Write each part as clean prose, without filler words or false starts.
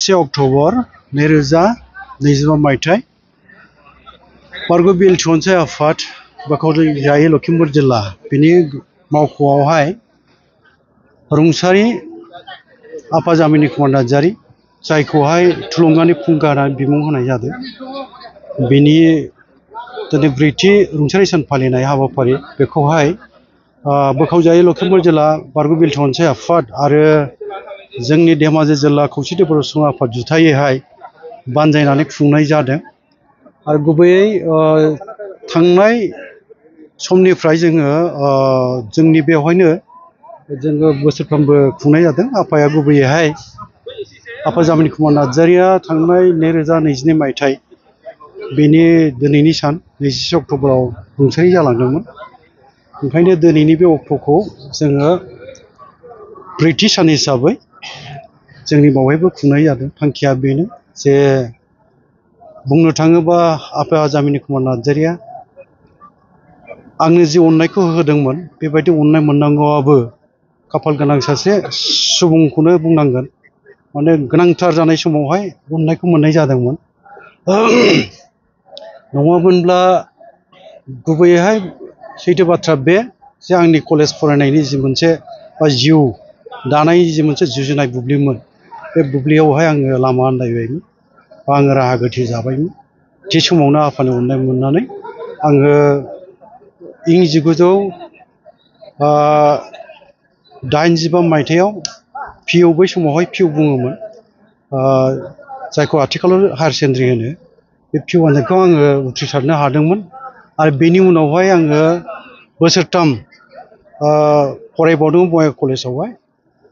से अक्ट'बर 2025 मायथाइ बारग' बिल थिसनसाइ आफाद बाक्सायारि लखिमपुर जिल्ला बिनि मावख'आवहाय रुंसारि आफाजामिनि कुमार नार्जारि जायखौहाय थुलुंगानि फुंखा होननानै बिमुं होनाय जादों। बिनि दिनै ब्रैथि रुंसारि सान फालिनाय हाबाफारि बेखौहाय बोखावजायै लखिमपुर जिल्ला बारग' बिल थिसनसाइ आफाद आरो जोंनि धेमाजि जिल्ला खौसेथि बर' सुबुं आफाद जुथायैहाय बानजायनानै खुंनाय जादों। आरो गुबैयै थांनाय समनिफ्राय जोंनि बेवहायनो जोङो बोसोरफ्रोमबो खुंनाय जादों। आफाया गुबैयैहाय आफाजामिनि कुमार नार्जारिया थांनाय 2022 मायथाइ बेनि दिनैनि सान 21 अक्ट'बराव रुंसारि जालांदोंमोन। ओंखायनो दिनैनि बे अक्ट'खौ जोङो ब्रैथि सान हिसाबै जोंनि बावहायबो खुंनाय जादों। थांखिया बेनो जे बुंनो थाङोबा आफाजामिनि कुमार नार्जारिया आंनो जि अननायखौ होदोंमोन बेबायदि अननाय मोननांगौआबो खाफाल गोनां सासे सुबुंखौनो बुंनांगोन। माने गोनांथार जानाय समावहाय अननायखौ मोननाय जादोंमोन। नङामोनब्ला गुबैयैहाय सैथो बाथ्रा बे जे आंनि कलेज फरायनायनि जि मोनसे बा जिउ दानाय जि मोनसे जुजिनाय बुब्लिमोन बे बुब्लियावहाय आङो लामा आन्दायबायमोन बा आङो राहा गोथे जाबायमोन। थि समावनो आफानि अननाय मोननानै आङो इं 1985 मायथाइयाव पिइउ बै समावहाय पिइउ बुङोमोन जायखौ आथिखालाव हायार सेकेन्डारि होनो। बे पिइउ आनजादखौ आङो उथ्रिसारनो हादोंमोन आरो बेनि उनावहाय आङो बोसोरथाम फरायबावदोंमोन बङाइगाव कलेजावहाय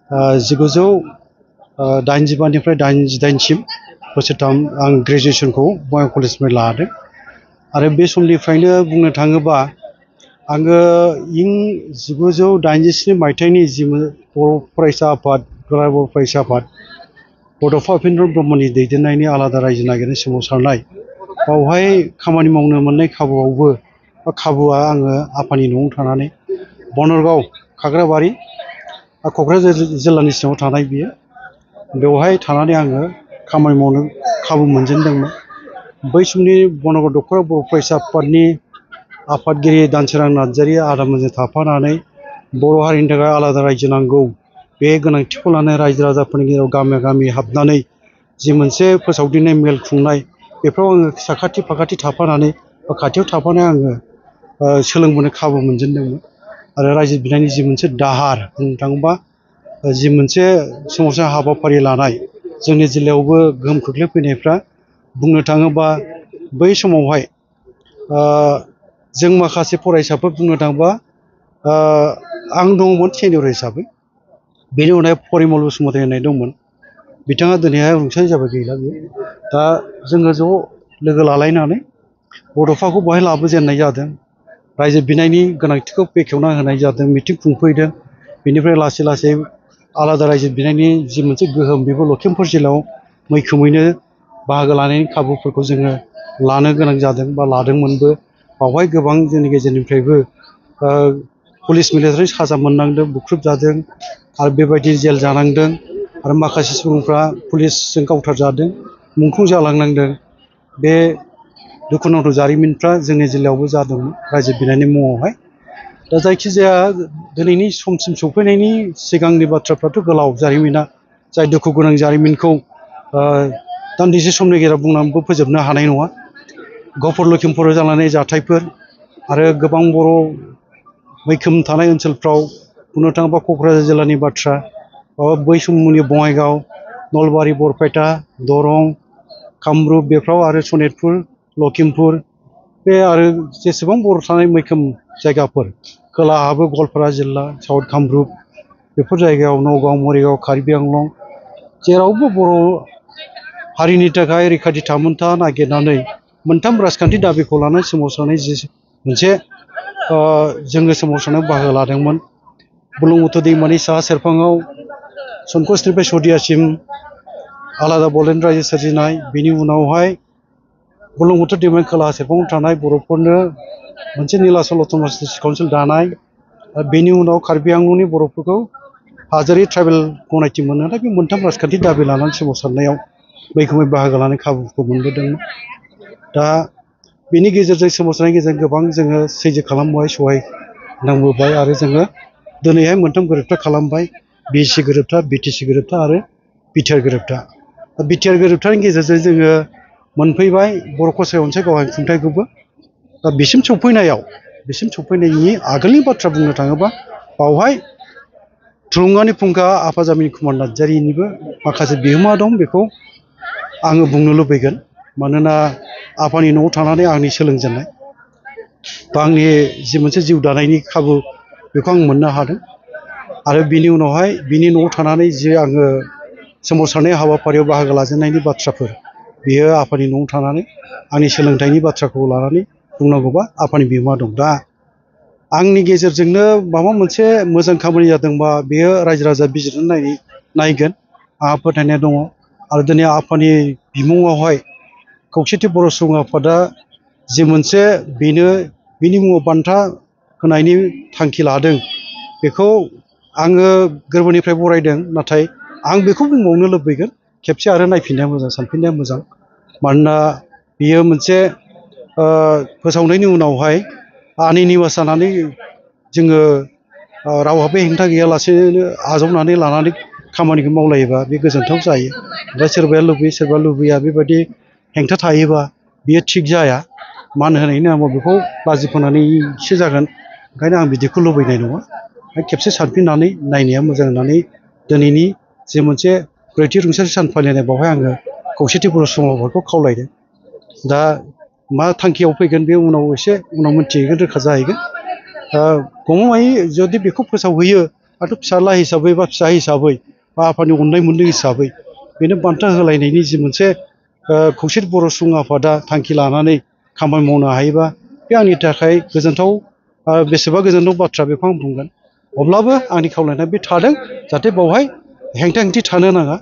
1985निफ्राय 88सिम बोसोरथाम आं ग्रेजुवेसनखौ बङाइगाव कलेजनिफ्राय लादों। आरो बे समनिफ्रायनो बुंनो थाङोबा आङो इं 1987 मायथाइनि जि बर' फरायसा आफाद दुलाराय बर' फरायसा आफाद बड'फा उपेन्द्र ब्रह्मनि दैदेननायनि आलादा रायजो नागिरनाय सोमावसारनाय बावहाय खामानि मावनो मोननाय खाबुआ आङो आफानि न'आव थानानै बनरगाव खाग्राबारि क'क्राझार जिल्लानि सिङाव थानाय बियो बेवहाय थानानै आङो खामानि मावनो खाबु मोनजेनदोंमोन। बै समनि बनरगाव दख'रा बर' फरायसा आफादनि आफादगिरि दानसोरां नार्जारिया आदामोनजों थाफानानै बर' हारिनि थाखाय आलादा रायजो नांगौ बे गोनांथिखौ लानानै रायजो राजाफोरनि गेजेराव गामि गामि हाबनानै जि मोनसे फोसावदिंनाय मेल खुंनाय बेफ्राव आङो साखाथि फाखाथि थाफानानै बा खाथियाव थाफानानै आङो सोलोंबोनो खाबु मोनजेनदोंमोन। आरो रायजो बिनायनि जि मोनसे दाहार बुंनो थाङोबा जि मोनसे सोमावसार हाबाफारि लानाय जोंनि जिल्लायावबो गोहोम खोख्लैफैनायफ्रा बुंनो थाङोबा बै समावहाय जों माखासे फरायसाफोर बुंनो थाङोबा आं दङमोन सेनियर हिसाबै। बेनि उनाव परिमल बसुमतारी होननाय दंमोन। बिथाङा दिनैहाय रुंसारि जाबाय गैला बियो। दा जोङो ज' लोगो लालायनानै बड'फाखौ बहाय लाबोजेननाय जादों। रायजो बिनायनि गोनांथिखौ बेखेवना होनाय जादों। मिटिं खुंफैदों। बेनिफ्राय लासै लासै आलादा रायजो बिनायनि जि मोनसे गोहोम बेबो लखिमपुर जिल्लायाव मैखोमैनो बाहागो लानायनि खाबुफोरखौ जोङो लानो गोनां जादों बा लादोंमोनबो। बावहाय गोबां जोंनि गेजेरनिफ्रायबो पुलिस मिलिटारि साजा मोननांदों, बुख्रुबजादों आरो बेबायदि जेल जानांदों। आरो माखासे सुबुंफ्रा पुलिसजों गावथारजादों, मुंख्लं जालांनांदों। बे दुखुनांथाव जारिमिनफ्रा जोंनि जिल्लायावबो जादोंमोन रायजो बिनायनि मुङावहाय। दा जायखिजाया दिनैनि समसिम सफैनायनि सिगांनि बाथ्राफ्राथ' गोलाव जारिमिना, जाय दुखु गोनां जारिमिनखौ दान्दिसे समनि गेजेराव बुंनानैबो फोजोबनो हानाय नङा। गहपुर लखिमपुराव जालांनाय जाथायफोर आरो गोबां बर' मैखोम थानाय ओनसोलफ्राव बुंनो थाङोबा क'क्राझार जिल्लानि बाथ्रा, बै समनि बङाइगाव, नलबारि, बरपेटा, दरं, कामरुप बेफ्राव आरो सनितपुर, लखिमपुर बे आरो जेसेबां बर' थानाय मैखोम जायगाफोर खोलाहाबो गवालपारा जिल्ला, साउथ कामरुप बेफोर जायगायाव नगाव, मरिगाव, कार्बि आंलं जेरावबो बर' हारिनि थाखाय रैखाथि थामोनथा नागिरनानै मोनथाम राजखान्थि दाबिखौ लानानै सोमावसारनाय जि मोनसे जोङो सोमावसारनायाव बाहागो लादोंमोन। बुरलुंबुथुर दैमानि साहा सेरफाङाव संकसनिफ्राय सदियासिम आलादा बड'लेण्ड रायजो सोरजिनाय, बेनि उनावहाय बुरलुंबुथुर दैमानि खोलाहा सेरफाङाव थानाय बर'फोरनो मोनसे नीलाचल अट'नमास काउन्सिल दानाय, बेनि उनाव कार्बि आंलंनि बर'फोरखौ हादोरारि ट्राइबेल गनायथि मोनहोनाय, बे मोनथाम राजखान्थि दाबि लानानै सोमावसारनायाव मैखोमै बाहागो लानाय खाबुखौ मोनबोदोंमोन। दा बेनि गेजेरजों सोमावसारनायनि गेजेरजों गोबां जोङो सैज्य खालामबाय, सहाय नांबोबाय आरो जोङो दिनैहाय मोनथाम गोरोबथा खालामबाय, बिएसि गोरोबथा, बिटिसि गोरोबथा आरो बिटिआर गोरोबथा। बिटिआर गोरोबथानि गेजेरजों जोङो मोनफैबाय बर' कसारि अनसाइ गावहाय खुंथाइखौबो। दा बिसिम सफैनायनि आगोलनि बाथ्रा बुंनो थाङोबा बावहाय थुलुंगानि फुंखा आफाजामिन कुमार नार्जारिनिबो माखासे बिहोमा दं, बेखौ आङो बुंनो लुबैगोन। मानोना आफानि न'आव थानानै आंनि सोलोंजेननाय बा आंनि जि मोनसे जिउ दानायनि खाबु बेखौ आं मोननो हादों। आरो बिनि उनावहाय बिनि न'आव थानानै जे आङो सोमावसारनाय हाबाफारियाव बाहागो लाजेननायनि बाथ्राफोर, बियो आफानि न'आव थानानै आंनि सोलोंथाइनि बाथ्राखौ लानानै बुंनांगौबा आफानि बिहोमा दं। दा आंनि गेजेरजोंनो माबा मोनसे मोजां खामानि जादोंबा बेयो रायजो राजा बिजिरनानै नायगोन, आंहा फोथायनाय दङ। आरो दिनै आफानि बिमुङावहाय खौसेथि बर' सुबुं आफादा जि मोनसे बिनि मुङाव बान्था होनायनि थांखि लादों, बेखौ आङो गोरबोनिफ्राय बरायदों। नाथाय आं बेखौ बुंबावनो लुबैगोन, खेबसे आरो नायफिननाया मोजां, सानफिननाया मोजां। मानोना बियो मोनसे फोसावनायनि उनावहाय आनै निबास जानानै जोङो रावहाबो हेंथा गैयालासेनो आजावनानै लानानै खामानिखौ मावलायोबा बे गोजोनथाव जायो। ओमफ्राय सोरबाया लुबैयो, सोरबा लुबैया, बेबायदि हेंथा थायोबा बियो थिग जाया। मान होनायनि नामाव बेखौ लाजि फोनानैसो जागोन। ओंखायनो आं बिदिखौ लुबैनाय नङा। खेबसे सानफिननानै नायनाया मोजां होननानै दिनैनि जे मोनसे ब्रैथि रुंसारि सान फालिनाय, बावहाय आङो खौसेथि बर' सुबुं आफादखौ खावलायदों। दा मा थांखियाव फैगोन बे उनाव मोनथिहैगोन, रोखा जाहैगोन। गमामायै जुदि बेखौ फोसावहैयो, आरो फिसाला हिसाबै बा फिसा हिसाबै बा आफानि अननाय मोनदों हिसाबै बेनो बान्था होलायनायनि जि मोनसे खौसेथि बर' सुबुं आफादा थांखि लानानै खामानि मावनो हायोबा बे आंनि थाखाय गोजोनथाव, बेसेबा गोजोनथाव बाथ्रा, बेखौ आं बुंगोन। अब्लाबो आंनि खावलायनाया बे थादों, जाहाथे बावहाय हेंथा हेंथि थानो नाङा,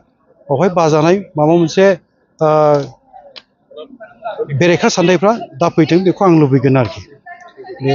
बावहाय बाजानाय माबा मोनसे बेरेखा साननायफ्रा दाफैथों, बेखौ आं लुबैगोन आरोखि। बे